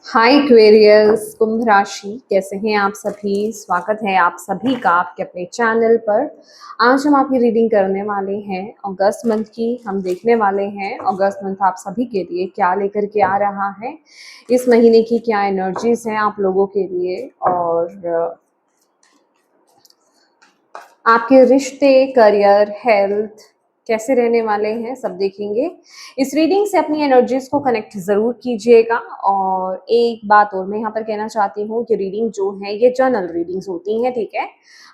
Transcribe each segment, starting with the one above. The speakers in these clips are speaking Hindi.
हाय एक्वेरियस कुंभ राशि, कैसे हैं आप सभी। स्वागत है आप सभी का आपके अपने चैनल पर। आज हम आपकी रीडिंग करने वाले हैं अगस्त मंथ की। हम देखने वाले हैं अगस्त मंथ आप सभी के लिए क्या लेकर के आ रहा है, इस महीने की क्या एनर्जीज हैं आप लोगों के लिए, और आपके रिश्ते, करियर, हेल्थ कैसे रहने वाले हैं, सब देखेंगे। इस रीडिंग से अपनी एनर्जीज को कनेक्ट जरूर कीजिएगा। और एक बात और मैं यहाँ पर कहना चाहती हूँ कि रीडिंग जो है ये जर्नल रीडिंग्स होती हैं, ठीक है।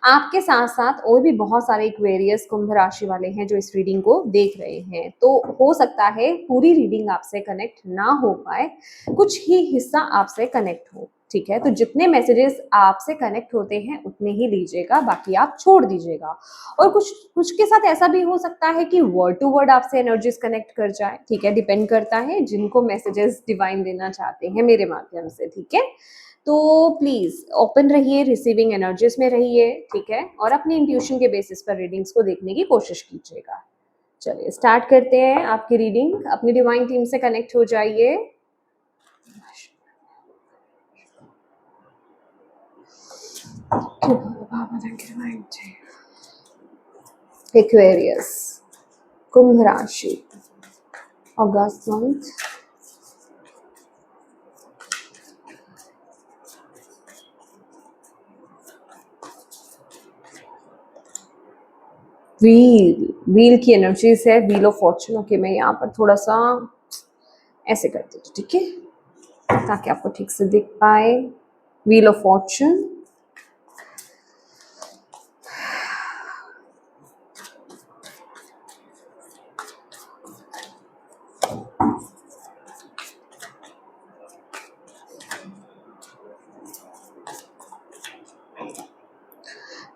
आपके साथ साथ और भी बहुत सारे इक्वेरियस कुंभ राशि वाले हैं जो इस रीडिंग को देख रहे हैं, तो हो सकता है पूरी रीडिंग आपसे कनेक्ट ना हो पाए, कुछ ही हिस्सा आपसे कनेक्ट हो, ठीक है। तो जितने मैसेजेस आपसे कनेक्ट होते हैं उतने ही लीजिएगा, बाकी आप छोड़ दीजिएगा। और कुछ कुछ के साथ ऐसा भी हो सकता है कि वर्ड टू वर्ड आपसे एनर्जीज कनेक्ट कर जाए, ठीक है। डिपेंड करता है जिनको मैसेजेस डिवाइन देना चाहते हैं मेरे माध्यम से, ठीक है। तो प्लीज ओपन रहिए, रिसीविंग एनर्जीज में रहिए, ठीक है। और अपनी इंट्यूशन के बेसिस पर रीडिंग्स को देखने की कोशिश कीजिएगा। चलिए स्टार्ट करते हैं आपकी रीडिंग। अपनी डिवाइन टीम से कनेक्ट हो जाइए। एक्वेरियस कुंभ राशि अगस्त मंथ। व्हील की एनर्जीज है, व्हील ऑफ फॉर्चून। ओके, मैं यहाँ पर थोड़ा सा ऐसे कर देती हूँ, ठीक है, ताकि आपको ठीक से दिख पाए। Wheel of Fortune,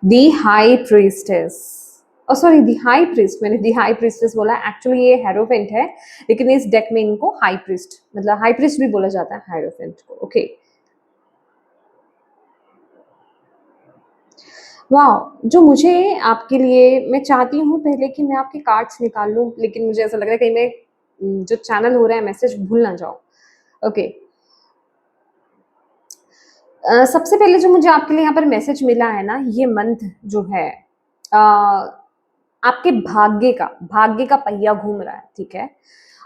the high priestess, sorry the high priest, मैंने दी हाई प्रीस्टेस बोला, एक्चुअली ये हेरोफेंट है, लेकिन इस डेक में इनको हाई प्रीस्ट, मतलब हाई प्रीस्ट भी बोला जाता है हेरोफेंट को। ओके, वाह, जो मुझे आपके लिए, मैं चाहती हूँ पहले कि मैं आपके कार्ड्स निकाल लूँ, लेकिन मुझे ऐसा लग रहा है कहीं मैं जो चैनल हो रहा है मैसेज भूल ना जाऊँ। ओके, सबसे पहले जो मुझे आपके लिए यहाँ पर मैसेज मिला है ना, ये मंथ जो है आपके भाग्य का पहिया घूम रहा है, ठीक है।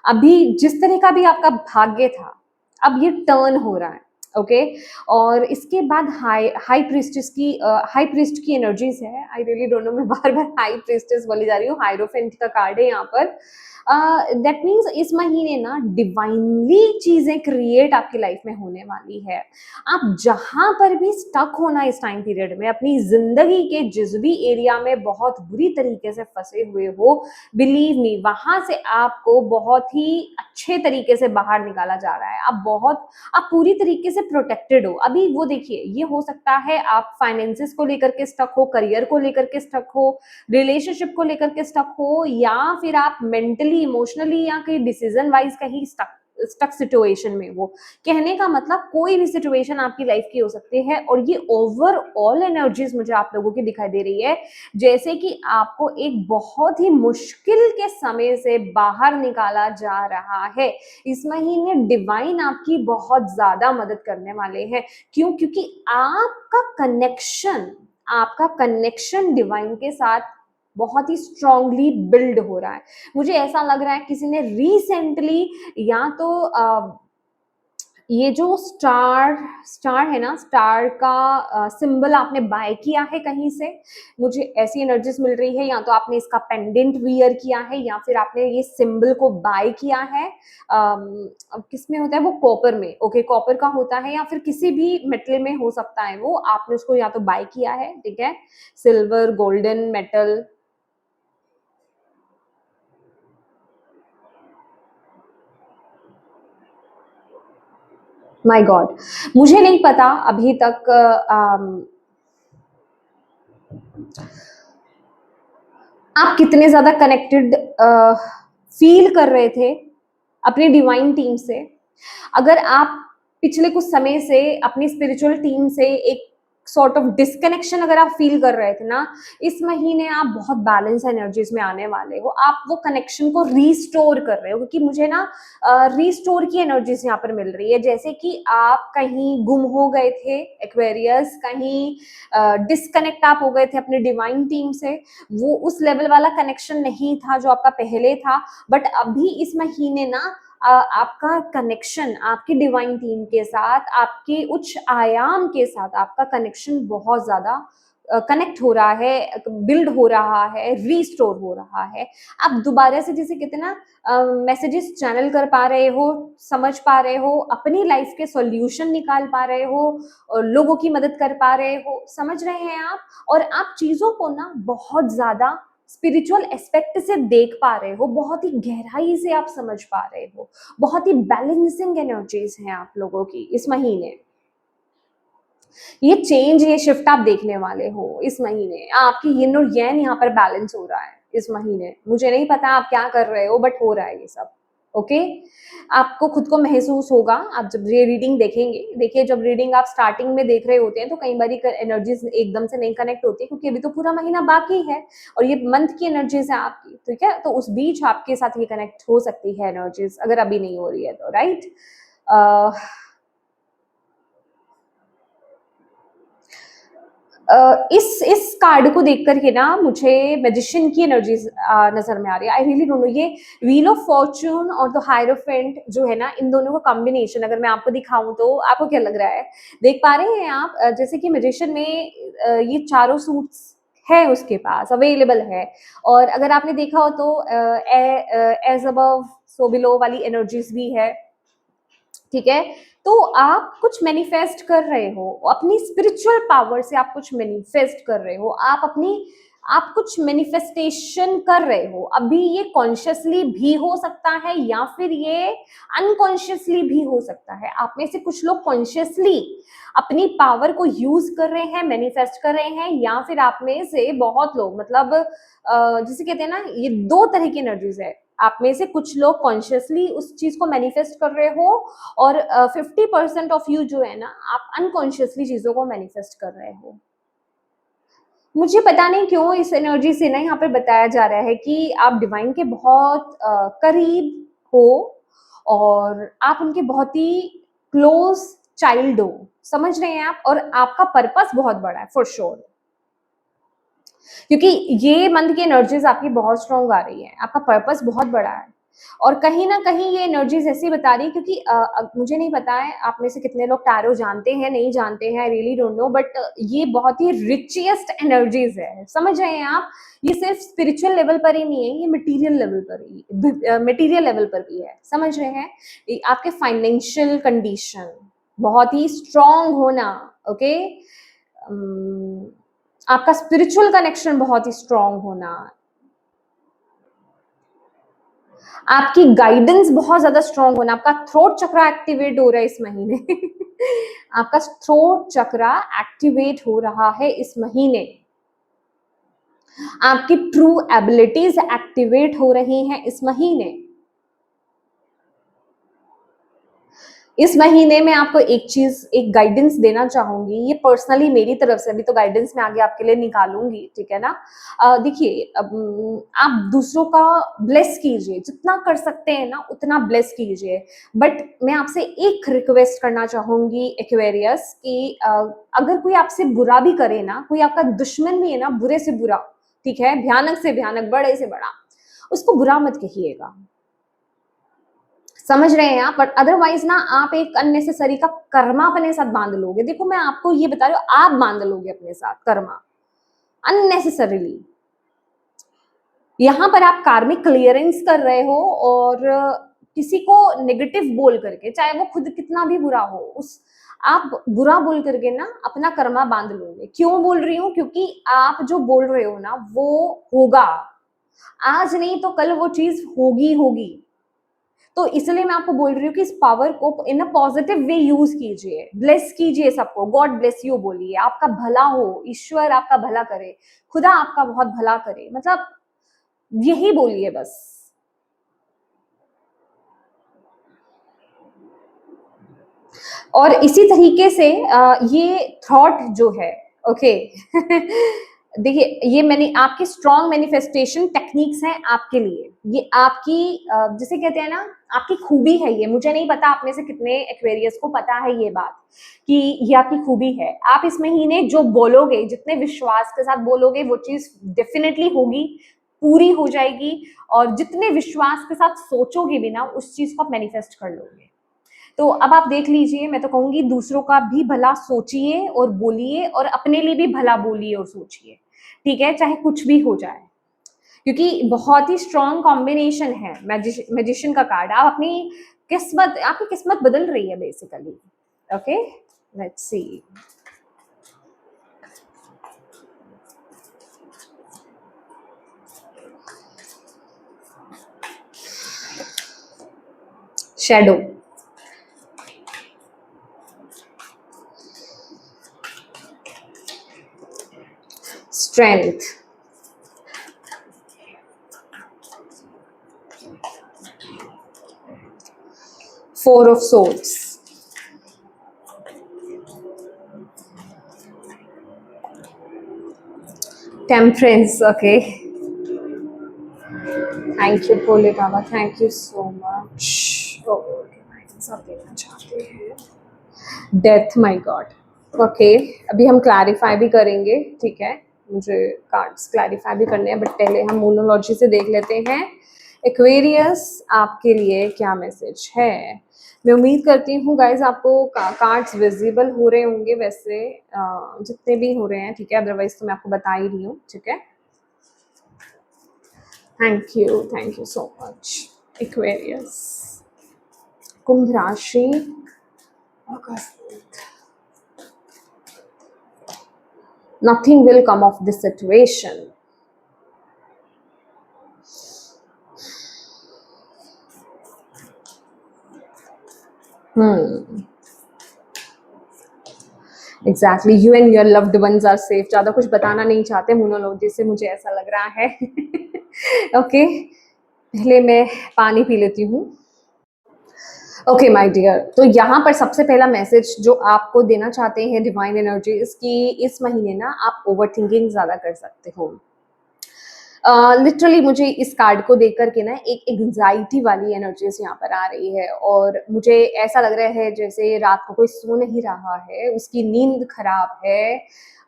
अभी जिस तरह का भी आपका भाग्य था, अब ये टर्न हो रहा है, ओके। और इसके बाद हाई प्रीस्टेस की हाई प्रीस्ट की एनर्जीज है। आई रियली डोंट नो, मैं बार बार हाई प्रीस्टेस बोली जा रही हूँ, हाइरोफेंट का कार्ड है यहाँ पर। दैट मीन्स इस महीने ना डिवाइनली चीजें क्रिएट आपकी लाइफ में होने वाली है। आप जहां पर भी स्टक होना इस टाइम पीरियड में, अपनी जिंदगी के जिस भी एरिया में बहुत बुरी तरीके से फंसे हुए हो, बिलीव मी, वहां से आपको बहुत ही अच्छे तरीके से बाहर निकाला जा रहा है। आप पूरी तरीके से प्रोटेक्टेड हो अभी। वो देखिए, ये हो सकता है आप फाइनेंसिस को लेकर के स्टक हो, करियर को लेकर के स्टक हो, रिलेशनशिप को लेकर के स्टक हो, या फिर आप मेंटली, इमोशनली या कहीं डिसीजन वाइज कहीं स्टक स्टक सिचुएशन में हो। कहने का मतलब कोई भी सिचुएशन आपकी लाइफ की हो सकती है, और ये ओवरऑल एनर्जीज मुझे आप लोगों की दिखाई दे रही है जैसे कि आपको एक बहुत ही मुश्किल के समय से बाहर निकाला जा रहा है। इस महीने डिवाइन आपकी बहुत ज्यादा मदद करने वाले हैं। क्यों? क्योंकि आपका कनेक्शन डिवाइन के साथ बहुत ही स्ट्रांगली बिल्ड हो रहा है। मुझे ऐसा लग रहा है किसी ने रिसेंटली, या तो ये जो स्टार स्टार है ना, स्टार का सिंबल आपने बाय किया है कहीं से, मुझे ऐसी एनर्जीज मिल रही है। या तो आपने इसका पेंडेंट वियर किया है, या फिर आपने ये सिंबल को बाय किया है। अब किस में होता है वो? कॉपर में। ओके, कॉपर का होता है, या फिर किसी भी मेटल में हो सकता है वो। आपने उसको या तो बाय किया है, ठीक है, silver, golden metal. My God, मुझे नहीं पता अभी तक आप कितने ज्यादा कनेक्टेड फील कर रहे थे अपनी डिवाइन टीम से। अगर आप पिछले कुछ समय से अपनी स्पिरिचुअल टीम से एक सॉर्ट ऑफ डिस्कनेक्शन अगर आप फील कर रहे थे ना, इस महीने आप बहुत बैलेंस एनर्जीज में आने वाले हो। आप वो कनेक्शन को रीस्टोर कर रहे हो, क्योंकि मुझे ना रीस्टोर की एनर्जीज यहाँ पर मिल रही है, जैसे कि आप कहीं गुम हो गए थे एक्वेरियस, कहीं डिस्कनेक्ट आप हो गए थे अपने डिवाइन टीम से, वो उस लेवल वाला कनेक्शन नहीं था जो आपका पहले था। बट अभी इस महीने ना आपका कनेक्शन आपकी डिवाइन टीम के साथ, आपके उच्च आयाम के साथ आपका कनेक्शन बहुत ज्यादा कनेक्ट हो रहा है, बिल्ड हो रहा है, रीस्टोर हो रहा है। आप दोबारा से जैसे कहते हैं ना मैसेजेस चैनल कर पा रहे हो, समझ पा रहे हो, अपनी लाइफ के सॉल्यूशन निकाल पा रहे हो, और लोगों की मदद कर पा रहे हो, समझ रहे हैं आप। और आप चीजों को ना बहुत ज्यादा स्पिरिचुअल एस्पेक्ट से देख पा रहे हो, बहुत ही गहराई से आप समझ पा रहे हो, बहुत ही बैलेंसिंग एनर्जीज हैं आप लोगों की इस महीने। ये चेंज, ये शिफ्ट आप देखने वाले हो इस महीने। आपकी यिन और यैन यहाँ पर बैलेंस हो रहा है इस महीने। मुझे नहीं पता आप क्या कर रहे हो, बट हो रहा है ये सब। ओके, आपको खुद को महसूस होगा आप जब ये रीडिंग देखेंगे। देखिए, जब रीडिंग आप स्टार्टिंग में देख रहे होते हैं तो कई बार एनर्जीज एकदम से नहीं कनेक्ट होती, क्योंकि अभी तो पूरा महीना बाकी है और ये मंथ की एनर्जीज है आपकी, ठीक है। तो उस बीच आपके साथ ये कनेक्ट हो सकती है एनर्जीज, अगर अभी नहीं हो रही है तो, राइट। इस कार्ड को देख करके ना मुझे मैजिशियन की एनर्जीज नजर में आ रही है। आई रियली डोंट नो, ये व्हील ऑफ फॉर्च्यून और द हायरोफेंट जो है ना, इन दोनों का कॉम्बिनेशन अगर मैं आपको दिखाऊं तो आपको क्या लग रहा है? देख पा रहे हैं आप? जैसे कि मैजिशियन में ये चारों सूट्स है उसके पास अवेलेबल है, और अगर आपने देखा हो तो एज अबव सो बिलो वाली एनर्जीज भी है, ठीक है। तो आप कुछ मैनिफेस्ट कर रहे हो अपनी स्पिरिचुअल पावर से, आप कुछ मैनिफेस्ट कर रहे हो, आप कुछ मैनिफेस्टेशन कर रहे हो। अभी ये कॉन्शियसली भी हो सकता है या फिर ये अनकॉन्शियसली भी हो सकता है। आप में से कुछ लोग कॉन्शियसली अपनी पावर को यूज कर रहे हैं, मैनिफेस्ट कर रहे हैं, या फिर आप में से बहुत लोग, मतलब जिसे कहते हैं ना, ये दो तरह की एनर्जीज है। आप में से कुछ लोग कॉन्शियसली उस चीज को मैनिफेस्ट कर रहे हो, और 50% ऑफ यू जो है ना, आप अनकॉन्शियसली चीजों को मैनिफेस्ट कर रहे हो। मुझे पता नहीं क्यों इस एनर्जी से ना यहाँ पर बताया जा रहा है कि आप डिवाइन के बहुत करीब हो, और आप उनके बहुत ही क्लोज चाइल्ड हो, समझ रहे हैं आप। और आपका पर्पस बहुत बड़ा है फॉर श्योर, क्योंकि ये मंथ की एनर्जीज आपकी बहुत स्ट्रॉन्ग आ रही है, आपका पर्पस बहुत बड़ा है। और कहीं ना कहीं ये एनर्जीज ऐसी बता रही है, क्योंकि मुझे नहीं पता है आप में से कितने लोग टैरो जानते हैं, नहीं जानते हैं, I really don't know, but ये बहुत ही रिचेस्ट एनर्जीज है, समझ रहे हैं आप। ये सिर्फ स्पिरिचुअल लेवल पर ही नहीं है, ये मटेरियल लेवल पर ही, मटेरियल लेवल पर भी है, समझ रहे हैं। आपके फाइनेंशियल कंडीशन बहुत ही स्ट्रॉन्ग होना, ओके, आपका स्पिरिचुअल कनेक्शन बहुत ही स्ट्रॉन्ग होना, आपकी गाइडेंस बहुत ज्यादा स्ट्रॉन्ग होना, आपका थ्रोट चक्रा एक्टिवेट हो रहा है इस महीने आपका थ्रोट चक्रा एक्टिवेट हो रहा है इस महीने, आपकी ट्रू एबिलिटीज एक्टिवेट हो रही हैं इस महीने। इस महीने में आपको एक चीज, एक गाइडेंस देना चाहूंगी, ये पर्सनली मेरी तरफ से, अभी तो गाइडेंस मैं आगे आपके लिए निकालूंगी, ठीक है ना। देखिए, आप दूसरों का ब्लेस कीजिए, जितना कर सकते हैं ना उतना ब्लेस कीजिए। बट मैं आपसे एक रिक्वेस्ट करना चाहूंगी एक्वेरियस कि अगर कोई आपसे बुरा भी करे ना, कोई आपका दुश्मन भी है ना, बुरे से बुरा, ठीक है, भयानक से भयानक, बड़े से बड़ा, उसको बुरा मत कहिएगा, समझ रहे हैं आप। बट अदरवाइज ना आप एक अननेसेसरी का कर्मा अपने साथ बांध लोगे। देखो, मैं आपको ये बता रही हूँ, आप बांध लोगे अपने साथ कर्मा अननेसेसरीली। यहां पर आप कार्मिक क्लियरेंस कर रहे हो, और किसी को नेगेटिव बोल करके, चाहे वो खुद कितना भी बुरा हो, उस आप बुरा बोल करके ना अपना कर्मा बांध लोगे। क्यों बोल रही हूँ? क्योंकि आप जो बोल रहे हो ना वो होगा, आज नहीं तो कल वो चीज होगी होगी। तो इसलिए मैं आपको बोल रही हूँ कि इस पावर को इन अ पॉजिटिव वे यूज कीजिए, ब्लेस कीजिए सबको, गॉड ब्लेस यू बोलिए, आपका भला हो, ईश्वर आपका भला करे, खुदा आपका बहुत भला करे, मतलब यही बोलिए बस। और इसी तरीके से ये थॉट जो है, ओके देखिए, ये मैंने आपकी स्ट्रॉन्ग मैनिफेस्टेशन टेक्निक्स हैं आपके लिए। ये आपकी जिसे कहते हैं ना, आपकी खूबी है ये। मुझे नहीं पता आप में से कितने एक्वेरियस को पता है ये बात कि ये आपकी खूबी है। आप इस महीने जो बोलोगे, जितने विश्वास के साथ बोलोगे, वो चीज़ डेफ़िनिटली होगी, पूरी हो जाएगी, और जितने विश्वास के साथ सोचोगे भी ना, उस चीज़ को आप मैनिफेस्ट कर लोगे। तो अब आप देख लीजिए, मैं तो कहूँगी दूसरों का भी भला सोचिए और बोलिए, और अपने लिए भी भला बोलिए और सोचिए, ठीक है? चाहे कुछ भी हो जाए, क्योंकि बहुत ही स्ट्रॉन्ग कॉम्बिनेशन है मैजिशियन का कार्ड। आप अपनी किस्मत, आपकी किस्मत बदल रही है basically. Okay, let's see. Shadow, strength, four of swords, temperance. Okay, thank you Bhole Baba, thank you so much. सब देखना चाहते हैं। Death, my God. ओके, अभी हम क्लैरिफाई भी करेंगे, ठीक है? मुझे कार्ड्स क्लैरिफाई भी करने हैं, बट पहले हम मोनोलॉजी से देख लेते हैं एक्वेरियस आपके लिए क्या मैसेज है। मैं उम्मीद करती हूँ गाइज आपको कार्ड्स विजिबल हो रहे होंगे, वैसे जितने भी हो रहे हैं, ठीक है? अदरवाइज तो मैं आपको बता ही रही हूँ, ठीक है? Thank you so much Aquarius. कुंभ राशि, nothing will come of this situation. Exactly, you and your loved ones are safe. ज्यादा कुछ बताना नहीं चाहते मोनोलॉजी से, मुझे ऐसा लग रहा है। ओके, पहले मैं पानी पी लेती हूँ। ओके माय डियर, तो यहाँ पर सबसे पहला मैसेज जो आपको देना चाहते हैं डिवाइन एनर्जीज की, इस महीने ना आप ओवर थिंकिंग ज्यादा कर सकते हो। लिटरली मुझे इस कार्ड को देख करके ना एक एंग्जाइटी वाली एनर्जीज यहाँ पर आ रही है, और मुझे ऐसा लग रहा है जैसे रात को कोई सो नहीं रहा है, उसकी नींद खराब है।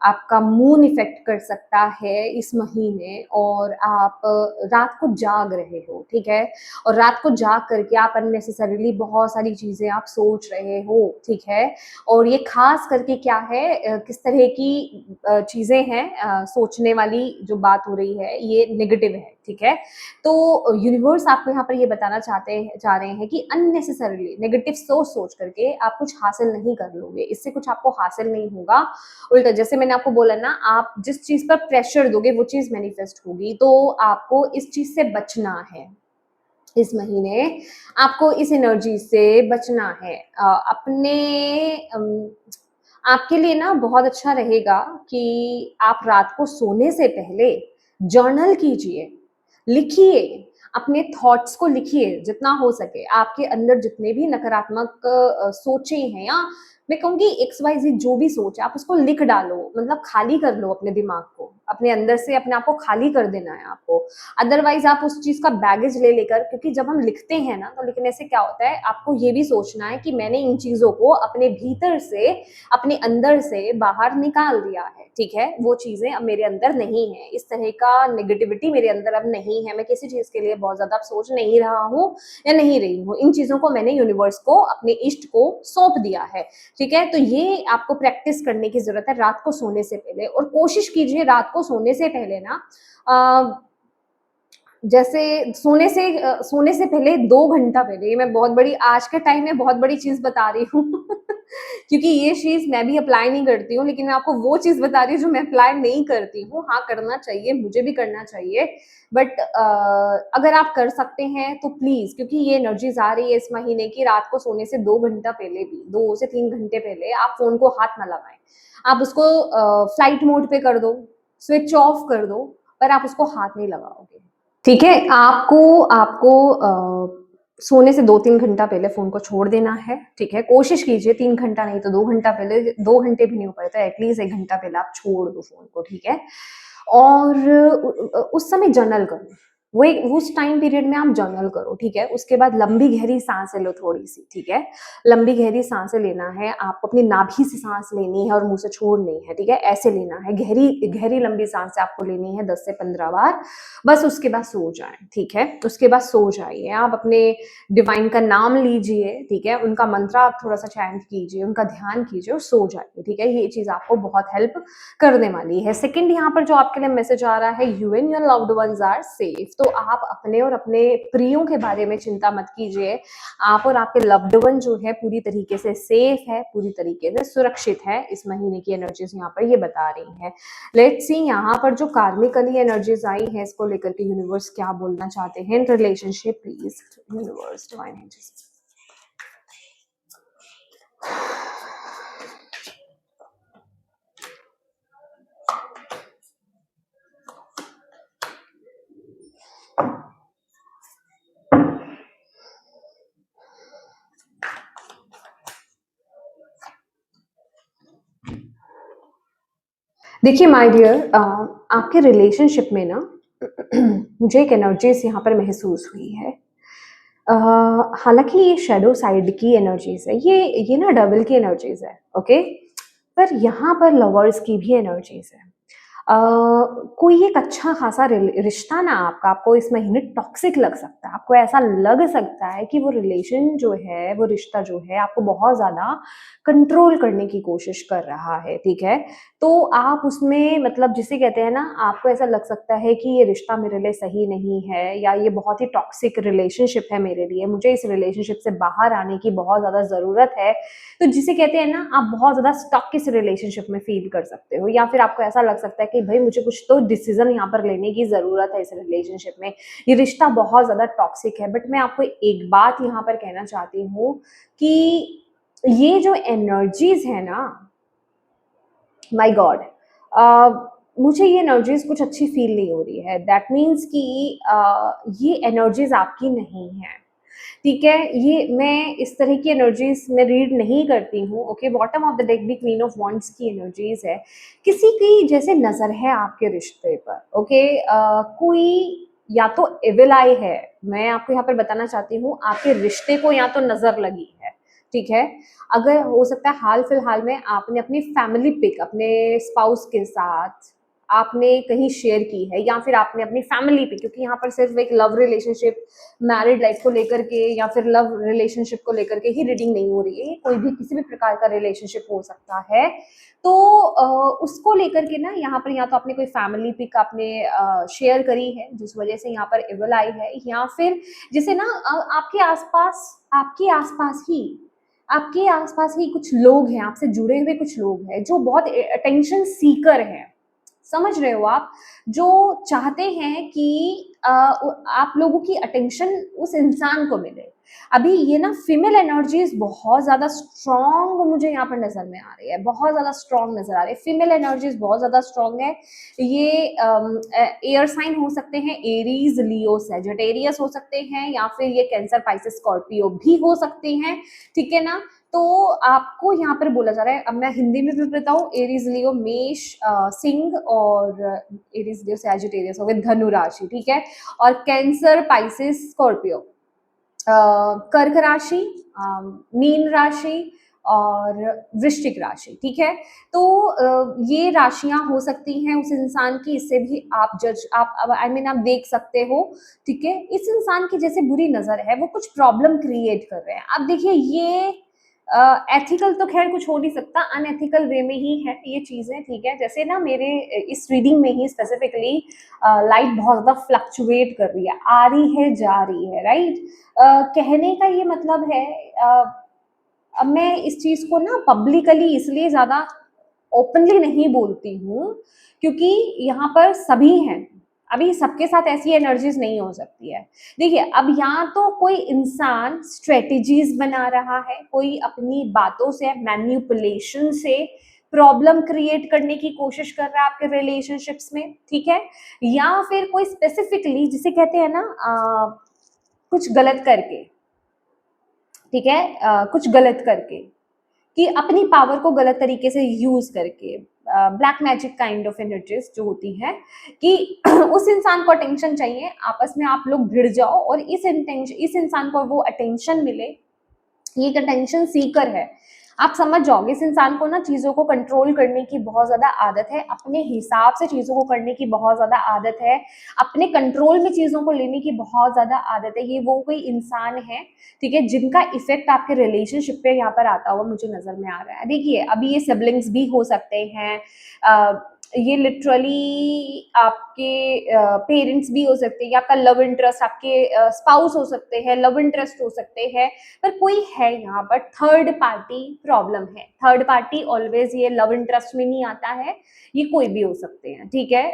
आपका मूड इफेक्ट कर सकता है इस महीने, और आप रात को जाग रहे हो, ठीक है? और रात को जाग करके आप अननेसेसरीली बहुत सारी चीजें आप सोच रहे हो, ठीक है? और ये खास करके क्या है, किस तरह की चीजें हैं, सोचने वाली जो बात हो रही है, ये नेगेटिव है, ठीक है? तो यूनिवर्स आपको यहाँ पर ये बताना चाह रहे हैं कि अननेसेसरीली नेगेटिव सोच करके आप कुछ हासिल नहीं कर लोगे, इससे कुछ आपको हासिल नहीं होगा। उल्टा, जैसे मैंने आपको बोला ना, आप जिस चीज पर प्रेशर दोगे वो चीज मैनिफेस्ट होगी, तो आपको इस चीज से बचना है। इस महीने आपको इस एनर्जी से बचना है। अपने आपके लिए ना बहुत अच्छा रहेगा कि आप रात को सोने से पहले जर्नल कीजिए, लिखिए, अपने थॉट्स को लिखिए जितना हो सके। आपके अंदर जितने भी नकारात्मक सोचे हैं, या मैं कहूँगी एक्स वाई जेड जो भी सोच है, आप उसको लिख डालो, मतलब खाली कर लो अपने दिमाग को, अपने अंदर से अपने आप को खाली कर देना है आपको। अदरवाइज आप उस चीज का बैगेज ले लेकर, क्योंकि जब हम लिखते हैं ना, तो लिखने से क्या होता है, आपको ये भी सोचना है कि मैंने इन चीजों को अपने भीतर से, अपने अंदर से बाहर निकाल दिया है, ठीक है? वो चीजें अब मेरे अंदर नहीं है, इस तरह का नेगेटिविटी मेरे अंदर अब नहीं है, मैं किसी चीज के लिए बहुत ज्यादा सोच नहीं रहा हूँ या नहीं रही हूँ। इन चीजों को मैंने यूनिवर्स को, अपने इष्ट को सौंप दिया है, ठीक है? तो ये आपको प्रैक्टिस करने की जरूरत है रात को सोने से पहले, और कोशिश कीजिए रात को सोने से पहले ना, जैसे सोने से पहले 2 घंटा पहले, ये मैं बहुत बड़ी, आज के टाइम में बहुत बड़ी चीज़ बता रही हूँ। क्योंकि ये चीज़ मैं भी अप्लाई नहीं करती हूँ, लेकिन मैं आपको वो चीज़ बता रही हूँ जो मैं अप्लाई नहीं करती हूँ। हाँ, करना चाहिए, मुझे भी करना चाहिए, बट अगर आप कर सकते हैं तो प्लीज़, क्योंकि ये एनर्जीज़ आ रही है इस महीने की, रात को सोने से 2 घंटा पहले भी, 2 से 3 घंटे पहले आप फ़ोन को हाथ ना लगाएँ। आप उसको फ्लाइट मोड पे कर दो, स्विच ऑफ कर दो, पर आप उसको हाथ नहीं लगाओगे। ठीक है? आपको आपको सोने से 2-3 घंटा पहले फ़ोन को छोड़ देना है, ठीक है? कोशिश कीजिए 3 घंटा नहीं तो 2 घंटा पहले, 2 घंटे भी नहीं हो पाए तो एटलीस्ट 1 घंटा पहले आप छोड़ दो फ़ोन को, ठीक है? और उस समय जर्नल करो। वो एक उस टाइम पीरियड में आप जर्नल करो, ठीक है? उसके बाद लंबी गहरी साँसें लो थोड़ी-सी, ठीक है? लंबी गहरी साँसें लेना है, आपको अपनी नाभि से साँस लेनी है और मुँह से छोड़नी है, ठीक है? ऐसे लेना है, गहरी गहरी लंबी साँसें आपको लेनी है 10 से 15 बार, बस उसके बाद सो जाएँ, ठीक है? उसके बाद सो जाइए, आप अपने डिवाइन का नाम लीजिए, ठीक है? उनका मंत्र आप थोड़ा-सा चैंट कीजिए, उनका ध्यान कीजिए और सो जाइए, ठीक है? ये चीज़ आपको बहुत हेल्प करने वाली है। सेकंड यहाँ पर जो आपके लिए मैसेज आ रहा है, you and your loved ones are safe. तो आप अपने और अपने प्रियों के बारे में चिंता मत कीजिए। आप और आपके लव्ड वन जो है पूरी तरीके से सेफ है, पूरी तरीके से सुरक्षित है। इस महीने की एनर्जीज यहाँ पर ये बता रही हैं। लेट्स सी यहाँ पर जो कार्मिकली एनर्जीज आई हैं इसको लेकर के यूनिवर्स क्या बोलना चाहते हैं in relationship, please universe divine energies. देखिए माय डियर, आपके रिलेशनशिप में ना मुझे एक एनर्जीज यहाँ पर महसूस हुई है। हालांकि ये शेडो साइड की एनर्जीज है, ये ना डबल की एनर्जीज है, ओके? पर यहाँ पर लवर्स की भी एनर्जीज है। अ, कोई एक अच्छा खासा रिश्ता ना आपको इस महीने टॉक्सिक लग सकता है। आपको ऐसा लग सकता है कि वो रिलेशन जो है, वो रिश्ता जो है आपको बहुत ज़्यादा कंट्रोल करने की कोशिश कर रहा है, ठीक है? तो आप उसमें मतलब जिसे कहते हैं ना, आपको ऐसा लग सकता है कि ये रिश्ता मेरे लिए सही नहीं है या ये बहुत ही टॉक्सिक रिलेशनशिप है मेरे लिए, मुझे इस रिलेशनशिप से बाहर आने की बहुत ज़्यादा ज़रूरत है। तो जिसे कहते हैं ना, आप बहुत ज़्यादा स्टक इस रिलेशनशिप में फील कर सकते हो, या फिर आपको ऐसा लग सकता है कि भाई मुझे कुछ तो डिसीजन यहाँ पर लेने की ज़रूरत है इस रिलेशनशिप में, ये रिश्ता बहुत ज़्यादा टॉक्सिक है। बट मैं आपको एक बात यहाँ पर कहना चाहती हूँ कि ये जो एनर्जीज है ना, माय गॉड, मुझे ये एनर्जीज कुछ अच्छी फील नहीं हो रही है। दैट मीन्स कि ये एनर्जीज आपकी नहीं है, ठीक है? ये मैं इस तरह की एनर्जीज में रीड नहीं करती हूँ, okay? Bottom of the deck भी क्वीन ऑफ वॉन्ड्स की एनर्जीज है। किसी की जैसे नजर है आपके रिश्ते पर, ओके? कोई या तो एविल आई है, मैं आपको यहाँ पर बताना चाहती हूँ, आपके रिश्ते को या तो नजर लगी है, ठीक है? अगर हो सकता है हाल फिलहाल में आपने अपनी फैमिली पिक अपने स्पाउस के साथ आपने कहीं शेयर की है, या फिर आपने अपनी फैमिली पिक, क्योंकि यहाँ पर सिर्फ एक लव रिलेशनशिप, मैरिड लाइफ को लेकर के या फिर लव रिलेशनशिप को लेकर के ही रीडिंग नहीं हो रही है, कोई भी किसी भी प्रकार का रिलेशनशिप हो सकता है। तो उसको लेकर के ना यहाँ पर या तो आपने कोई फैमिली पिक आपने शेयर करी है जिस वजह से यहाँ पर एविल आई है, या फिर जैसे ना आपके आसपास ही कुछ लोग हैं, आपसे जुड़े हुए कुछ लोग हैं जो बहुत अटेंशन सीकर हैं, समझ रहे हो आप? जो चाहते हैं कि आप लोगों की अटेंशन उस इंसान को मिले। अभी ये ना फीमेल एनर्जीज बहुत ज़्यादा स्ट्रॉन्ग मुझे यहाँ पर नज़र में आ रही है, बहुत ज़्यादा स्ट्रॉन्ग नज़र आ रही है। फीमेल एनर्जीज बहुत ज़्यादा स्ट्रॉन्ग है। ये एयर साइन हो सकते हैं, एरीज, लियो, सेजिटेरियस हो सकते हैं, या फिर ये कैंसर, पाइसेस, स्कॉर्पियो भी हो सकते हैं, ठीक है ना? तो आपको यहाँ पर बोला जा रहा है, अब मैं हिंदी में भी बताऊँ, एरीज, लियो, मेष, सिंह, और एरीज, लियो, सैजिटेरियस हो गए धनु राशि, ठीक है? और कैंसर, पाइसेस, स्कॉर्पियो, कर्क राशि, मीन राशि और वृश्चिक राशि, ठीक है? तो ये राशियां हो सकती हैं उस इंसान की, इससे भी आप जज आप आई मीन आप देख सकते हो, ठीक है? इस इंसान की जैसे बुरी नजर है, वो कुछ प्रॉब्लम क्रिएट कर रहे हैं। अब देखिए ये एथिकल तो खैर कुछ हो नहीं सकता, अनएथिकल वे में ही है ये चीजें, ठीक है? जैसे ना मेरे इस रीडिंग में ही स्पेसिफिकली लाइट बहुत ज्यादा फ्लक्चुएट कर रही है, आ रही है जा रही है, राइट? कहने का ये मतलब है, अब मैं इस चीज को ना पब्लिकली इसलिए ज्यादा ओपनली नहीं बोलती हूँ क्योंकि यहाँ पर सभी हैं, अभी सबके साथ ऐसी एनर्जीज नहीं हो सकती है। देखिए अब यहाँ तो कोई इंसान स्ट्रेटेजीज बना रहा है, कोई अपनी बातों से, मैन्युपुलेशन से प्रॉब्लम क्रिएट करने की कोशिश कर रहा है आपके रिलेशनशिप्स में, ठीक है? या फिर कोई स्पेसिफिकली जिसे कहते हैं ना कुछ गलत करके, ठीक है, कुछ गलत करके, कि अपनी पावर को गलत तरीके से यूज करके, black magic kind of energies जो होती है, कि उस इंसान को अटेंशन चाहिए, आपस में आप लोग भिड़ जाओ और इस इंसान को वो अटेंशन मिले, ये एक अटेंशन सीकर है। आप समझ जाओगे इस इंसान को ना चीज़ों को कंट्रोल करने की बहुत ज़्यादा आदत है, अपने हिसाब से चीज़ों को करने की बहुत ज़्यादा आदत है, अपने कंट्रोल में चीज़ों को लेने की बहुत ज़्यादा आदत है। ये वो कोई इंसान है, ठीक है, जिनका इफेक्ट आपके रिलेशनशिप पे यहाँ पर आता हुआ मुझे नज़र में आ रहा है। देखिए, अभी ये सिबलिंग्स भी हो सकते हैं, ये लिटरली आपके पेरेंट्स भी हो सकते हैं, या आपका लव इंटरेस्ट, आपके स्पाउस हो सकते हैं, लव इंटरेस्ट हो सकते हैं, पर कोई है यहाँ पर थर्ड पार्टी प्रॉब्लम है। थर्ड पार्टी ऑलवेज ये लव इंटरेस्ट में नहीं आता है, ये कोई भी हो सकते हैं, ठीक है,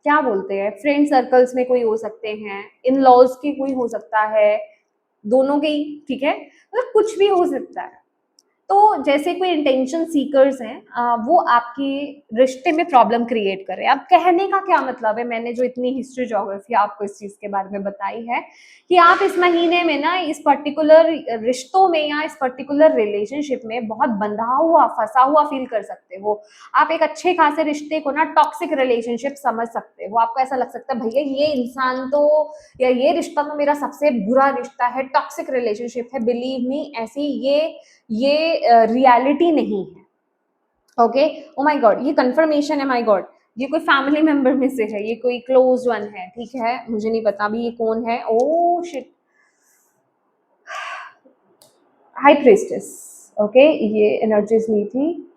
क्या बोलते हैं, फ्रेंड सर्कल्स में कोई हो सकते हैं, इन लॉज के कोई हो सकता है, दोनों के ही, ठीक है, मतलब कुछ भी हो सकता है। तो जैसे कोई इंटेंशन सीकर्स हैं, वो आपके रिश्ते में प्रॉब्लम क्रिएट कर रहे हैं। अब कहने का क्या मतलब है, मैंने जो इतनी हिस्ट्री ज्योग्राफी आपको इस चीज़ के बारे में बताई है, कि आप इस महीने में ना इस पर्टिकुलर रिश्तों में या इस पर्टिकुलर रिलेशनशिप में बहुत बंधा हुआ, फंसा हुआ फील कर सकते हो। आप एक अच्छे खासे रिश्ते को ना टॉक्सिक रिलेशनशिप समझ सकते हो। आपको ऐसा लग सकता है भैया ये इंसान तो, या ये रिश्ता तो मेरा सबसे बुरा रिश्ता है, टॉक्सिक रिलेशनशिप है। बिलीव मी, ऐसी ये रियलिटी नहीं है। ओके, ओ माय गॉड, ये कंफर्मेशन है, माय गॉड, ये कोई फैमिली मेंबर में से है, ये कोई क्लोज वन है, ठीक है, मुझे नहीं पता अभी ये कौन है। Oh shit, high priestess, okay, ये एनर्जीज ली थी।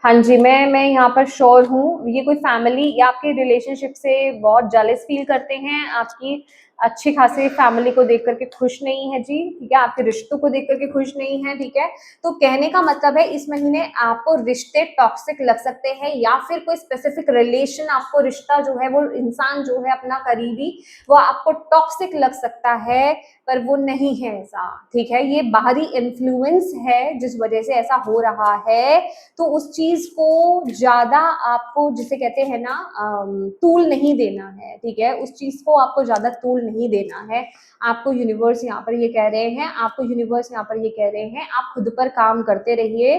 हाँ जी, मैं यहाँ पर श्योर हूँ, ये कोई फैमिली या आपके रिलेशनशिप से बहुत जेलस फील करते हैं, आपकी अच्छी खासी फैमिली को देख करके खुश नहीं है जी, ठीक है, आपके रिश्तों को देख करके खुश नहीं है, ठीक है। तो कहने का मतलब है इस महीने आपको रिश्ते टॉक्सिक लग सकते हैं, या फिर कोई स्पेसिफिक रिलेशन, आपको रिश्ता जो है, वो इंसान जो है अपना करीबी, वो आपको टॉक्सिक लग सकता है, पर वो नहीं है ऐसा, ठीक है। ये बाहरी इन्फ्लुएंस है जिस वजह से ऐसा हो रहा है। तो उस चीज को ज्यादा आपको, जिसे कहते हैं ना, तूल नहीं देना है, ठीक है, उस चीज को आपको ज्यादा तूल नहीं देना है। आपको यूनिवर्स यहाँ पर ये कह रहे हैं, आपको यूनिवर्स यहाँ पर ये कह रहे हैं, आप खुद पर काम करते रहिए,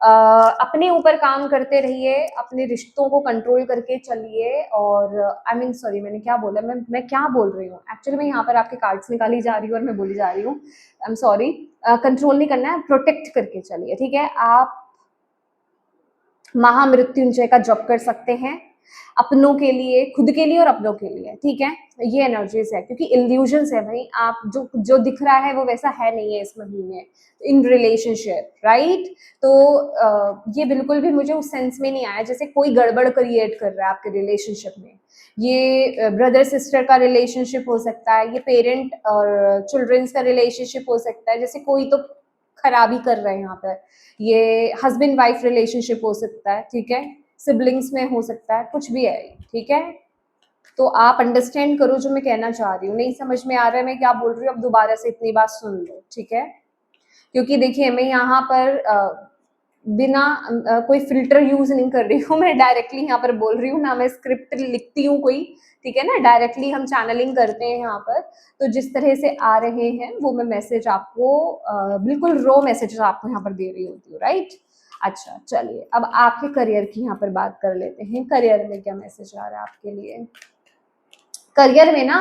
अपने ऊपर काम करते रहिए, अपने रिश्तों को कंट्रोल करके चलिए। और आई मीन सॉरी, मैंने क्या बोला, मैं क्या बोल रही हूँ एक्चुअली, मैं यहाँ पर आपके कार्ड्स निकाली जा रही हूँ और मैं बोली जा रही हूँ, आई एम सॉरी। कंट्रोल नहीं करना है, प्रोटेक्ट करके चलिए, ठीक है। आप महामृत्युंजय का जप कर सकते हैं अपनों के लिए, खुद के लिए और अपनों के लिए, ठीक है। ये एनर्जीज है, क्योंकि इल्यूजन्स है भाई, आप जो जो दिख रहा है वो वैसा है नहीं है इस महीने इन रिलेशनशिप, राइट। तो ये बिल्कुल भी मुझे उस सेंस में नहीं आया जैसे कोई गड़बड़ क्रिएट कर रहा है आपके रिलेशनशिप में। ये ब्रदर सिस्टर का रिलेशनशिप हो सकता है, ये पेरेंट और चिल्ड्रंस का रिलेशनशिप हो सकता है, जैसे कोई तो खराबी कर रहे हैं यहाँ पर। ये हस्बैंड वाइफ रिलेशनशिप हो सकता है, ठीक है, सिबलिंग्स में हो सकता है, कुछ भी है, ठीक है। तो आप अंडरस्टैंड करो जो मैं कहना चाह रही हूँ। नहीं समझ में आ रहा है मैं क्या बोल रही हूँ, अब दोबारा से इतनी बात सुन लो, ठीक है। क्योंकि देखिए, मैं यहाँ पर बिना कोई फिल्टर यूज नहीं कर रही हूँ, मैं डायरेक्टली यहाँ पर बोल रही हूँ, ना मैं स्क्रिप्ट लिखती हूँ कोई, ठीक है ना, डायरेक्टली हम चैनलिंग करते हैं यहाँ पर। तो जिस तरह से आ रहे हैं वो मैं मैसेज आपको बिल्कुल रो मैसेज आपको यहाँ पर दे रही होती हूँ, राइट। अच्छा चलिए, अब आपके करियर की यहाँ पर बात कर लेते हैं। करियर में क्या मैसेज आ रहा है आपके लिए? करियर में ना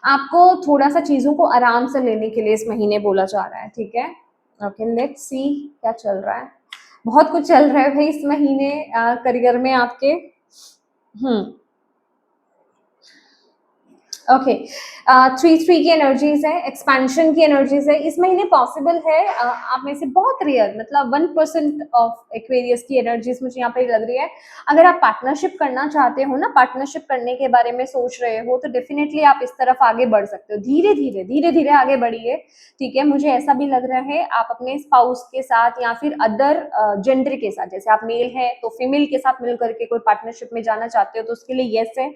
आपको थोड़ा सा चीजों को आराम से लेने के लिए इस महीने बोला जा रहा है, ठीक है। ओके, लेट्स सी क्या चल रहा है। बहुत कुछ चल रहा है भाई इस महीने करियर में आपके। ओके, 3-3 की एनर्जीज है, एक्सपेंशन की एनर्जीज है इस महीने। पॉसिबल है आप में से बहुत रेयर, मतलब 1% ऑफ एक्वेरियस की एनर्जीज मुझे यहाँ पे लग रही है। अगर आप पार्टनरशिप करना चाहते हो ना, पार्टनरशिप करने के बारे में सोच रहे हो, तो डेफिनेटली आप इस तरफ आगे बढ़ सकते हो। धीरे धीरे आगे बढ़िए, ठीक है। मुझे ऐसा भी लग रहा है आप अपने स्पाउस के साथ या फिर अदर जेंडर के साथ, जैसे आप मेल है तो फीमेल के साथ मिल करके कोई पार्टनरशिप में जाना चाहते हो तो उसके लिए यस है,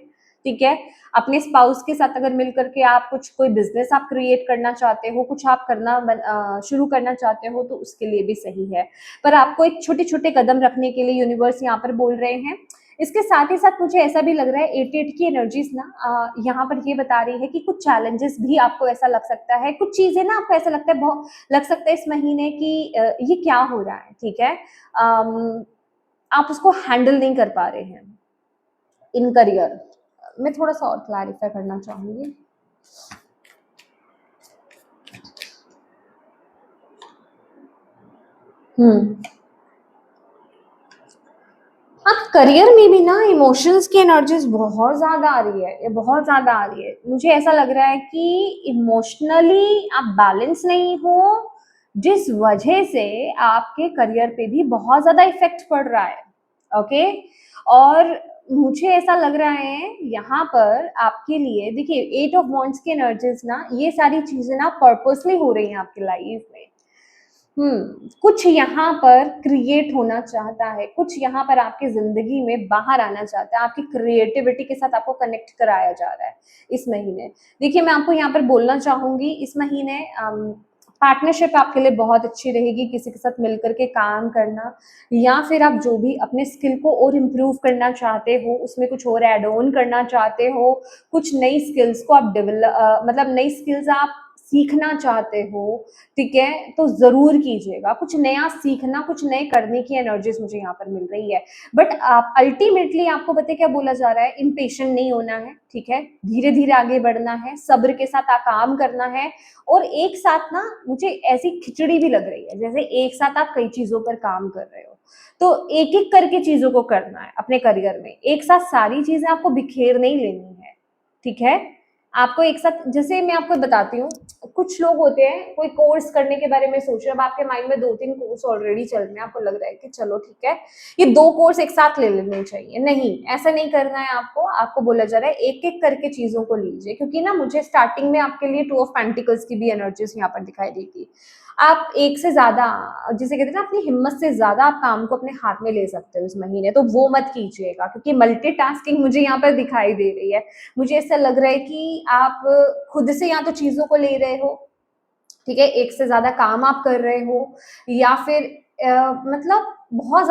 ठीक है। अपने स्पाउस के साथ अगर मिल करके आप कुछ कोई बिजनेस आप क्रिएट करना चाहते हो, कुछ आप करना शुरू करना चाहते हो, तो उसके लिए भी सही है। पर आपको एक छोटे छोटे कदम रखने के लिए यूनिवर्स यहाँ पर बोल रहे हैं। इसके साथ ही साथ मुझे ऐसा भी लग रहा है 88 की एनर्जीज ना यहाँ पर ये बता रही है कि कुछ चैलेंजेस भी आपको ऐसा लग सकता है, कुछ चीजें ना आपको ऐसा लगता है बहुत लग सकता है इस महीने की ये क्या हो रहा है, ठीक है। आप उसको हैंडल नहीं कर पा रहे हैं इन करियर। मैं थोड़ा सा और क्लैरिफाई करना चाहूंगी। अब करियर में भी ना इमोशंस की एनर्जीज बहुत ज्यादा आ रही है, ये बहुत ज्यादा आ रही है। मुझे ऐसा लग रहा है कि इमोशनली आप बैलेंस नहीं हो, जिस वजह से आपके करियर पे भी बहुत ज्यादा इफेक्ट पड़ रहा है। ओके, और मुझे ऐसा लग रहा है यहाँ पर आपके लिए, देखिए 8 ऑफ वॉन्ड्स की एनर्जीज ना, ये सारी चीजें ना पर्पसली हो रही हैं आपकी लाइफ में। कुछ यहाँ पर क्रिएट होना चाहता है, कुछ यहाँ पर आपकी ज़िंदगी में बाहर आना चाहता है, आपकी क्रिएटिविटी के साथ आपको कनेक्ट कराया जा रहा है इस महीने। देखिए, मैं आपको यहाँ पर बोलना चाहूँगी, इस महीने पार्टनरशिप आपके लिए बहुत अच्छी रहेगी, किसी के साथ मिलकर के काम करना, या फिर आप जो भी अपने स्किल को और इम्प्रूव करना चाहते हो, उसमें कुछ और ऐड ऑन करना चाहते हो, कुछ नई स्किल्स को आप मतलब नई स्किल्स आप सीखना चाहते हो, ठीक है, तो जरूर कीजिएगा। कुछ नया सीखना, कुछ नए करने की एनर्जीज मुझे यहाँ पर मिल रही है। बट आप अल्टीमेटली, आपको पता है क्या बोला जा रहा है, इम्पेशेंट नहीं होना है, ठीक है, धीरे धीरे आगे बढ़ना है, सब्र के साथ काम करना है। और एक साथ ना मुझे ऐसी खिचड़ी भी लग रही है, जैसे एक साथ आप कई चीजों पर काम कर रहे हो, तो एक एक करके चीजों को करना है अपने करियर में। एक साथ सारी चीजें आपको बिखेर नहीं लेनी है, ठीक है। आपको एक साथ, जैसे मैं आपको बताती हूँ, कुछ लोग होते हैं कोई कोर्स करने के बारे में सोच रहे हैं, अब आपके माइंड में 2-3 कोर्स ऑलरेडी चल रहे हैं, आपको लग रहा है कि चलो ठीक है, ये 2 कोर्स एक साथ ले लेने चाहिए। नहीं, ऐसा नहीं करना है आपको। आपको बोला जा रहा है एक एक करके चीजों को लीजिए, क्योंकि ना मुझे स्टार्टिंग में आपके लिए 2 ऑफ पेंटिकल्स की भी एनर्जीज यहाँ पर दिखाई दी थी। आप एक से ज्यादा, जिसे कहते हैं ना, अपनी हिम्मत से ज्यादा आप काम को अपने हाथ में ले सकते हो इस महीने, तो वो मत कीजिएगा, क्योंकि मल्टीटास्किंग मुझे यहाँ पर दिखाई दे रही है। मुझे ऐसा लग रहा है कि आप खुद से या तो चीजों को ले रहे हो, ठीक है, एक से ज्यादा काम आप कर रहे हो, या फिर मतलब बहुत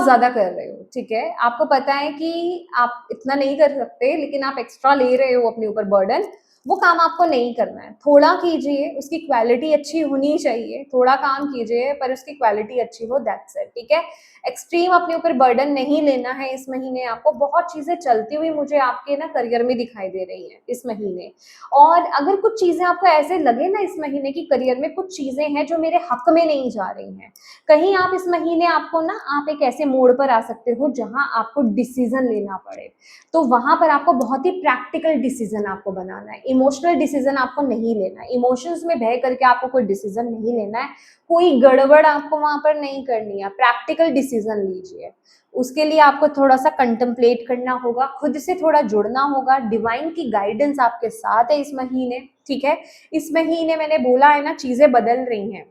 ज्यादा कर रहे हो, ठीक है। आपको पता है कि आप इतना नहीं कर सकते, लेकिन आप एक्स्ट्रा ले रहे हो अपने ऊपर बर्डन, वो काम आपको नहीं करना है। थोड़ा कीजिए, उसकी क्वालिटी अच्छी होनी चाहिए, थोड़ा काम कीजिए पर उसकी क्वालिटी अच्छी हो, दैट्स इट, ठीक है। एक्सट्रीम अपने ऊपर बर्डन नहीं लेना है इस महीने। आपको बहुत चीजें चलती हुई मुझे आपके ना करियर में दिखाई दे रही हैं इस महीने। और अगर कुछ चीजें आपको ऐसे लगे ना इस महीने की करियर में कुछ चीजें हैं जो मेरे हक में नहीं जा रही हैं, कहीं आप इस महीने, आपको ना, आप एक ऐसे मोड़ पर आ सकते हो जहां आपको डिसीजन लेना पड़े, तो वहां पर आपको बहुत ही प्रैक्टिकल डिसीजन आपको बनाना है। इमोशनल डिसीजन आपको नहीं लेना है, इमोशंस में बह करके आपको कोई डिसीजन नहीं लेना है, कोई गड़बड़ आपको वहां पर नहीं करनी है, प्रैक्टिकल डिसीजन लीजिए। उसके लिए आपको थोड़ा सा कंtemplate करना होगा, खुद से थोड़ा जुड़ना होगा, डिवाइन की गाइडेंस आपके साथ है इस महीने, ठीक है। इस महीने मैंने बोला है ना, चीजें बदल रही हैं,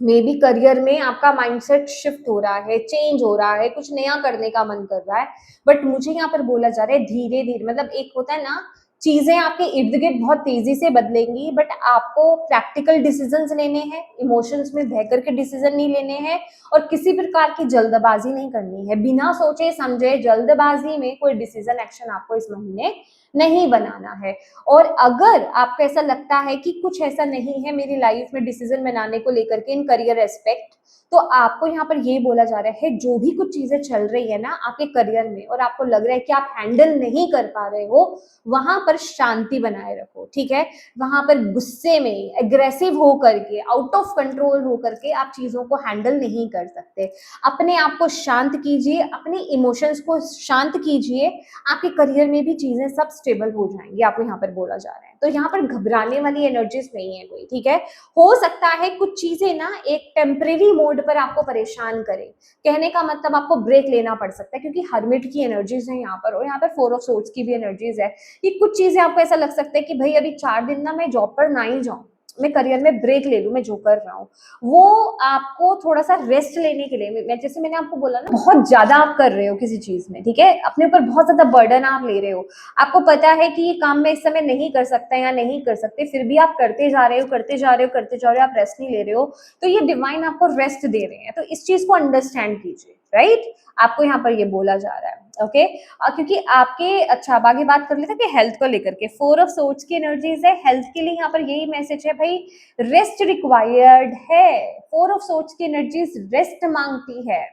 मे बी करियर में आपका माइंडसेट शिफ्ट हो रहा है, चेंज हो रहा है, कुछ नया करने का मन कर रहा है। बट मुझे यहाँ पर बोला जा रहा है धीरे धीरे, मतलब एक होता है ना, चीजें आपके इर्द गिर्द बहुत तेजी से बदलेंगी, बट आपको प्रैक्टिकल डिसीजंस लेने हैं, इमोशंस में बह करके डिसीजन नहीं लेने हैं, और किसी प्रकार की जल्दबाजी नहीं करनी है। बिना सोचे समझे जल्दबाजी में कोई डिसीजन एक्शन आपको इस महीने नहीं बनाना है। और अगर आपको ऐसा लगता है कि कुछ ऐसा नहीं है मेरी लाइफ में डिसीजन बनाने को लेकर के इन करियर एस्पेक्ट, तो आपको यहाँ पर ये बोला जा रहा है, जो भी कुछ चीजें चल रही है ना आपके करियर में और आपको लग रहा है कि आप हैंडल नहीं कर पा रहे हो, वहां पर शांति बनाए रखो, ठीक है। वहां पर गुस्से में एग्रेसिव हो करके, आउट ऑफ कंट्रोल हो करके आप चीजों को हैंडल नहीं कर सकते। अपने आप को शांत कीजिए, अपने इमोशंस को शांत कीजिए, आपके करियर में भी चीजें सब स्टेबल हो जाएंगी, आपको यहाँ पर बोला जा रहा है। तो यहाँ पर घबराने वाली एनर्जीज नहीं है कोई, ठीक है। हो सकता है कुछ चीजें ना एक टेम्परेरी मोड पर आपको परेशान करें, कहने का मतलब आपको ब्रेक लेना पड़ सकता है, क्योंकि हर्मिट की एनर्जीज है यहाँ पर, और यहाँ पर 4 ऑफ सोर्ड्स की भी एनर्जीज है। कि कुछ चीजें आपको ऐसा लग सकता है कि भाई अभी 4 दिन ना मैं जॉब पर ना ही जाऊं, मैं करियर में ब्रेक ले लूं, मैं जो कर रहा हूँ वो आपको थोड़ा सा रेस्ट लेने के लिए, मैं जैसे मैंने आपको बोला ना, बहुत ज्यादा आप कर रहे हो किसी चीज में, ठीक है, अपने ऊपर बहुत ज्यादा बर्डन आप ले रहे हो, आपको पता है कि ये काम मैं इस समय नहीं कर सकता या नहीं कर सकते, फिर भी आप करते जा रहे हो, करते जा रहे हो, करते जा रहे हो, आप रेस्ट नहीं ले रहे हो, तो ये डिवाइन आपको रेस्ट दे रहे हैं, तो इस चीज को अंडरस्टैंड कीजिए। राइट? आपको यहाँ पर ये बोला जा रहा है, ओके? क्योंकि आपके, अच्छा अब आगे बात कर लेते हैं कि हेल्थ को लेकर के। फोर ऑफ सोर्ड्स की एनर्जीज है, हेल्थ के लिए यहाँ पर यही मैसेज है भाई, रेस्ट रिक्वायर्ड है। फोर ऑफ सोर्ड्स की एनर्जीज रेस्ट मांगती है।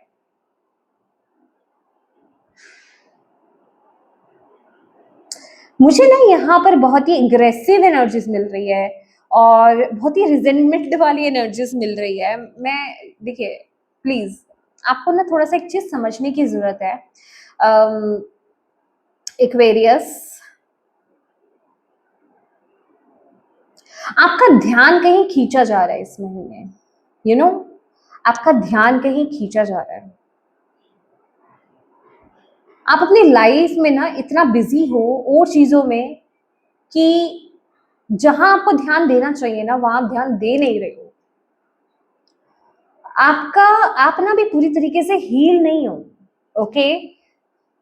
मुझे ना यहाँ पर बहुत ही एग्रेसिव एनर्जीज मिल रही है और बहुत ही रिजेंटमेंट वाली एनर्जीज मिल रही है। मैं, देखिए प्लीज आपको ना थोड़ा सा एक चीज समझने की जरूरत है। एक्वेरियस, आपका ध्यान कहीं खींचा जा रहा है इस महीने, यू नो, आपका ध्यान कहीं खींचा जा रहा है। आप अपनी लाइफ में ना इतना बिजी हो और चीजों में कि जहां आपको ध्यान देना चाहिए ना वहां आप ध्यान दे नहीं रहे हो। आपका, आप ना भी पूरी तरीके से हील नहीं हो, ओके?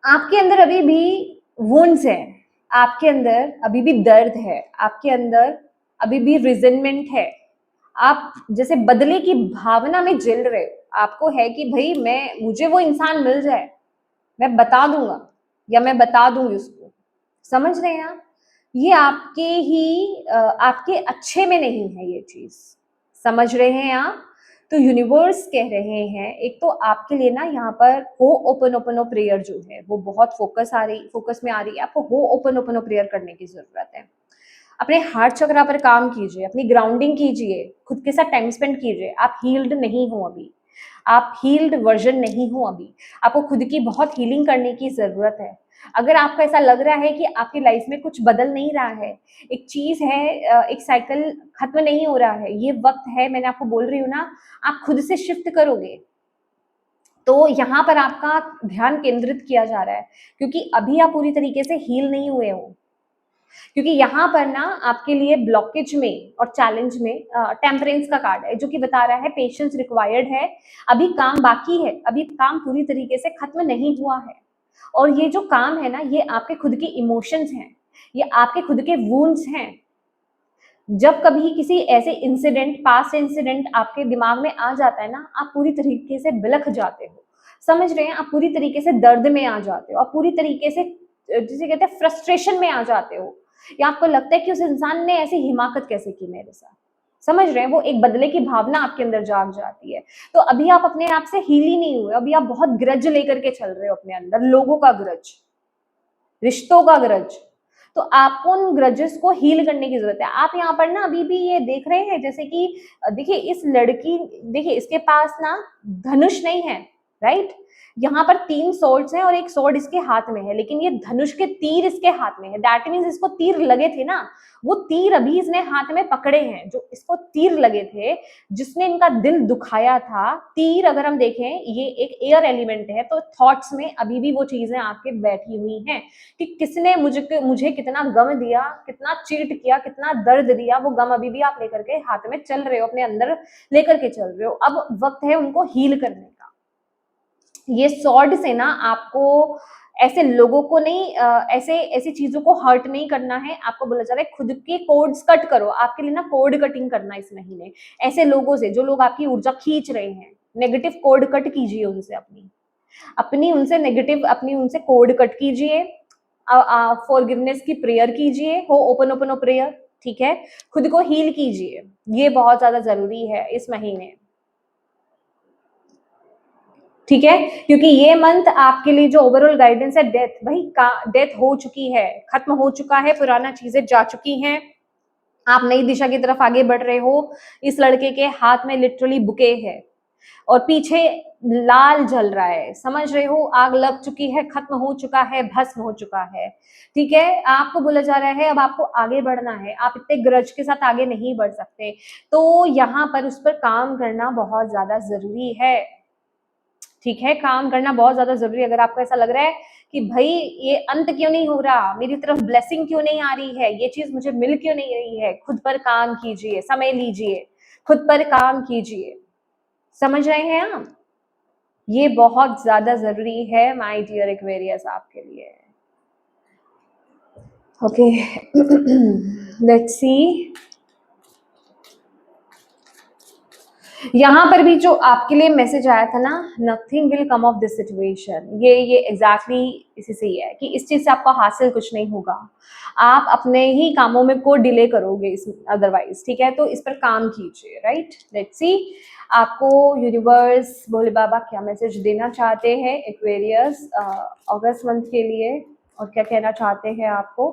आपके अंदर अभी भी वुंड्स है, आपके अंदर अभी भी दर्द है, आपके अंदर अभी भी रिजेंटमेंट है। आप जैसे बदले की भावना में जल रहे हो। आपको है कि भाई मैं, मुझे वो इंसान मिल जाए, मैं बता दूंगा या मैं बता दूंगी उसको। समझ रहे हैं आप? ये आपके ही आपके अच्छे में नहीं है ये चीज। समझ रहे हैं आप? तो यूनिवर्स कह रहे हैं, एक तो आपके लिए ना यहाँ पर हो ओपन ओपन ओ प्रेयर जो है वो बहुत फोकस में आ रही है। आपको हो ओपन ओपन ओ प्रेयर करने की जरूरत है। अपने हार्ट चक्रा पर काम कीजिए, अपनी ग्राउंडिंग कीजिए, खुद के साथ टाइम स्पेंड कीजिए। आप हील्ड नहीं हो अभी, आप हील्ड वर्जन नहीं हो अभी। आपको खुद की बहुत हीलिंग करने की जरूरत है। अगर आपको ऐसा लग रहा है कि आपकी लाइफ में कुछ बदल नहीं रहा है, एक चीज है, एक साइकिल खत्म नहीं हो रहा है, ये वक्त है, मैंने आपको बोल रही हूँ ना, आप खुद से शिफ्ट करोगे तो यहाँ पर आपका ध्यान केंद्रित किया जा रहा है, क्योंकि अभी आप पूरी तरीके से हील नहीं हुए हो। क्योंकि यहाँ पर ना आपके लिए ब्लॉकेज में और चैलेंज में टेम्परेंस का कार्ड है, जो कि बता रहा है पेशेंस रिक्वायर्ड है, अभी काम बाकी है, अभी काम पूरी तरीके से खत्म नहीं हुआ है। और ये जो काम है ना, ये आपके खुद के इमोशंस हैं, ये आपके खुद के वूंड्स हैं। जब कभी किसी ऐसे इंसिडेंट, पास्ट इंसिडेंट आपके दिमाग में आ जाता है ना, आप पूरी तरीके से बिलख जाते हो। समझ रहे हैं? आप पूरी तरीके से दर्द में आ जाते हो, आप पूरी तरीके से जिसे कहते हैं फ्रस्ट्रेशन में आ जाते हो, या आपको लगता है कि उस इंसान ने ऐसी हिमाकत कैसे की मेरे साथ। समझ रहे हैं? वो एक बदले की भावना आपके अंदर जाग जाती है। तो अभी आप अपने आप से हील ही नहीं हुए, अभी आप बहुत ग्रज लेकर के चल रहे हो अपने अंदर, लोगों का ग्रज, रिश्तों का ग्रज। तो आपको उन ग्रजेस को हील करने की जरूरत है। आप यहाँ पर ना अभी भी ये देख रहे हैं, जैसे कि देखिए इस लड़की, देखिए इसके पास ना धनुष नहीं है, राइट? यहाँ पर 3 सॉर्ड्स हैं और एक सॉर्ड इसके हाथ में है, लेकिन ये धनुष के तीर इसके हाथ में है। दैट मीन्स इसको तीर लगे थे ना, वो तीर अभी इसने हाथ में पकड़े हैं। जो इसको तीर लगे थे, जिसने इनका दिल दुखाया था, तीर अगर हम देखें ये एक एयर एलिमेंट है, तो थॉट्स में अभी भी वो चीजें आपके बैठी हुई हैं कि किसने मुझे कितना गम दिया, कितना चीट किया, कितना दर्द दिया। वो गम अभी भी आप लेकर के हाथ में चल रहे हो, अपने अंदर लेकर के चल रहे हो। अब वक्त है उनको हील करने का। ये सॉर्ड से ना आपको ऐसे लोगों को नहीं, ऐसे ऐसी चीजों को हर्ट नहीं करना है। आपको बोला जा रहा है खुद के कोड्स कट करो। आपके लिए ना कोड कटिंग करना इस महीने, ऐसे लोगों से जो लोग आपकी ऊर्जा खींच रहे हैं, नेगेटिव कोड कट कीजिए उनसे, अपनी उनसे नेगेटिव, अपनी उनसे कोड कट कीजिए। फॉरगिवनेस की प्रेयर कीजिए, हो ओपन ओपन ओ प्रेयर, ठीक है? खुद को हील कीजिए, ये बहुत ज्यादा जरूरी है इस महीने, ठीक है? क्योंकि ये मंथ आपके लिए जो ओवरऑल गाइडेंस है, डेथ, भाई डेथ हो चुकी है, खत्म हो चुका है, पुराना चीजें जा चुकी हैं, आप नई दिशा की तरफ आगे बढ़ रहे हो। इस लड़के के हाथ में लिटरली बुके है और पीछे लाल जल रहा है, समझ रहे हो? आग लग चुकी है, खत्म हो चुका है, भस्म हो चुका है, ठीक है? आपको बोला जा रहा है अब आपको आगे बढ़ना है, आप इतने ग्रज के साथ आगे नहीं बढ़ सकते। तो यहाँ पर उस पर काम करना बहुत ज्यादा जरूरी है, ठीक है? काम करना बहुत ज्यादा जरूरी है। अगर आपको ऐसा लग रहा है कि भाई ये अंत क्यों नहीं हो रहा, मेरी तरफ ब्लेसिंग क्यों नहीं आ रही है, ये चीज मुझे मिल क्यों नहीं रही है, खुद पर काम कीजिए, समय लीजिए, खुद पर काम कीजिए। समझ रहे हैं आप? ये बहुत ज्यादा जरूरी है माय डियर एक्वेरियस आपके लिए। Okay, let's see. यहाँ पर भी जो आपके लिए मैसेज आया था ना, nothing will come of this situation, ये एग्जैक्टली इसी से ही है कि इस चीज से आपको हासिल कुछ नहीं होगा, आप अपने ही कामों में को डिले करोगे इस अदरवाइज, ठीक है। तो इस पर काम कीजिए, राइट। लेट्स सी आपको यूनिवर्स भोले बाबा क्या मैसेज देना चाहते हैं एक्वेरियस अगस्त मंथ के लिए, और क्या कहना चाहते हैं आपको,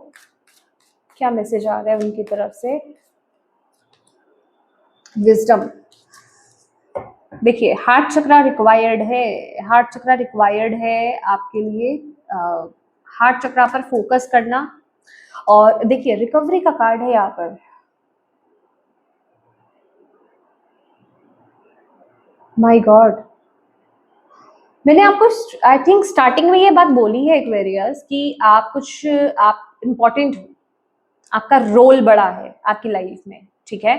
क्या मैसेज आ रहा है उनकी तरफ से। विजडम, देखिए हार्ट चक्रा रिक्वायर्ड है, हार्ट चक्रा रिक्वायर्ड है आपके लिए, हार्ट चक्रा पर फोकस करना। और देखिए रिकवरी का कार्ड है यहाँ पर, माय गॉड, मैंने आपको आई थिंक स्टार्टिंग में ये बात बोली है एक्वेरियस कि आप कुछ, आप इम्पोर्टेंट हो, आपका रोल बड़ा है आपकी लाइफ में, ठीक है,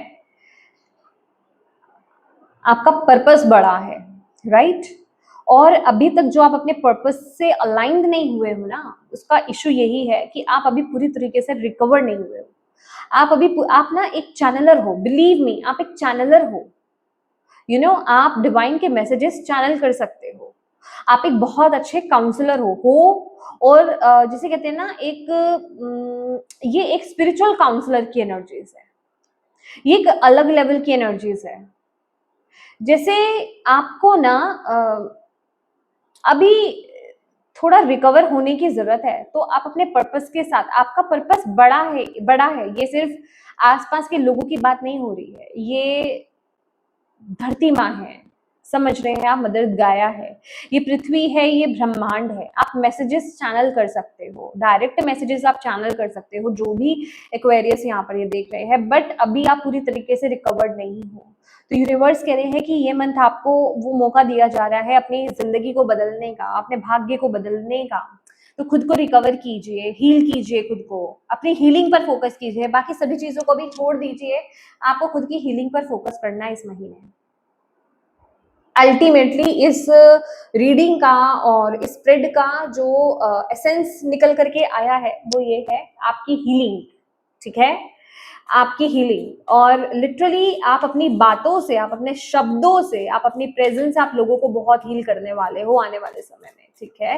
आपका पर्पस बड़ा है, राइट। और अभी तक जो आप अपने पर्पस से अलाइंड नहीं हुए हो ना, उसका इशू यही है कि आप अभी पूरी तरीके से रिकवर नहीं हुए हो। आप अभी, आप ना एक चैनलर हो, बिलीव मी, आप एक चैनलर हो, यू नो, आप डिवाइन के मैसेजेस चैनल कर सकते हो, आप एक बहुत अच्छे काउंसलर हो। और जिसे कहते हैं ना एक ये एक स्पिरिचुअल काउंसलर की एनर्जीज है, ये एक अलग लेवल की एनर्जीज है। जैसे आपको ना अभी थोड़ा रिकवर होने की जरूरत है, तो आप अपने पर्पस के साथ, आपका पर्पस बड़ा है, बड़ा है, ये सिर्फ आसपास के लोगों की बात नहीं हो रही है, ये धरती माँ है, समझ रहे हैं आप, मदर गाया है, ये पृथ्वी है, ये ब्रह्मांड है। आप मैसेजेस चैनल कर सकते हो, डायरेक्ट मैसेजेस आप चैनल कर सकते हो, जो भी एक्वेरियस यहाँ पर ये देख रहे हैं, बट अभी आप पूरी तरीके से रिकवर्ड नहीं हो। तो यूनिवर्स कह रहे हैं कि ये मंथ आपको वो मौका दिया जा रहा है अपनी जिंदगी को बदलने का, अपने भाग्य को बदलने का। तो खुद को रिकवर कीजिए, हील कीजिए, खुद को अपनी हीलिंग पर फोकस कीजिए, बाकी सभी चीजों को भी छोड़ दीजिए, आपको खुद की हीलिंग पर फोकस करना है इस महीने। अल्टीमेटली इस रीडिंग का और स्प्रेड का जो एसेंस निकल करके आया है वो ये है, आपकी हीलिंग, ठीक है, आपकी हीलिंग। और लिटरली आप अपनी बातों से, आप अपने शब्दों से, आप अपनी प्रेजेंस से आप लोगों को बहुत हील करने वाले हो आने वाले समय में, ठीक है।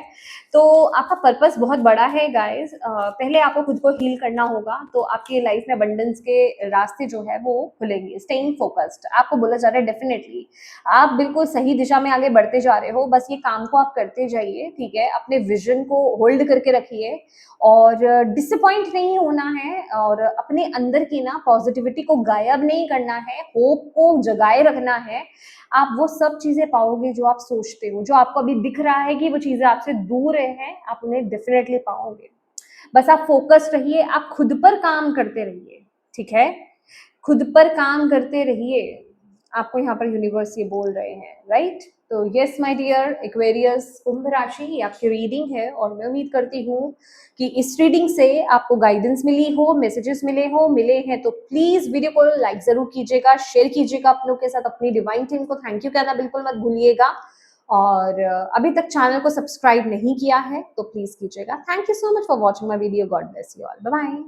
तो आपका पर्पस बहुत बड़ा है गाइस, पहले आपको खुद को हील करना होगा, तो आपकी लाइफ में अबंडेंस के रास्ते जो है वो खुलेंगे। स्टेइंग फोकस्ड आपको बोला जा रहा है, डेफिनेटली आप बिल्कुल सही दिशा में आगे बढ़ते जा रहे हो, बस ये काम को आप करते जाइए, ठीक है, अपने विजन को होल्ड करके रखिए और डिसअपॉइंट नहीं होना है, और अपने अंदर की ना पॉजिटिविटी को गायब नहीं करना है, होप को जगाए रखना है। आप वो सब चीजें पाओगे जो आप सोचते हो, जो आपको अभी दिख रहा है कि वो चीजें आपसे दूर हैं, आप उन्हें डेफिनेटली पाओगे। बस आप फोकस्ड रहिए, आप खुद पर काम करते रहिए, ठीक है, खुद पर काम करते रहिए, आपको यहाँ पर यूनिवर्स ये बोल रहे हैं, राइट। तो यस माय डियर एक्वेरियस कुंभ राशि, ये आपकी रीडिंग है और मैं उम्मीद करती हूँ कि इस रीडिंग से आपको गाइडेंस मिली हो, मैसेजेस मिले हैं तो प्लीज वीडियो को लाइक जरूर कीजिएगा, शेयर कीजिएगा अपनों के साथ, अपनी डिवाइन टीम को थैंक यू कहना बिल्कुल मत भूलिएगा। और अभी तक चैनल को सब्सक्राइब नहीं किया है तो प्लीज कीजिएगा। Thank you so much for watching my video, God bless you all, bye bye.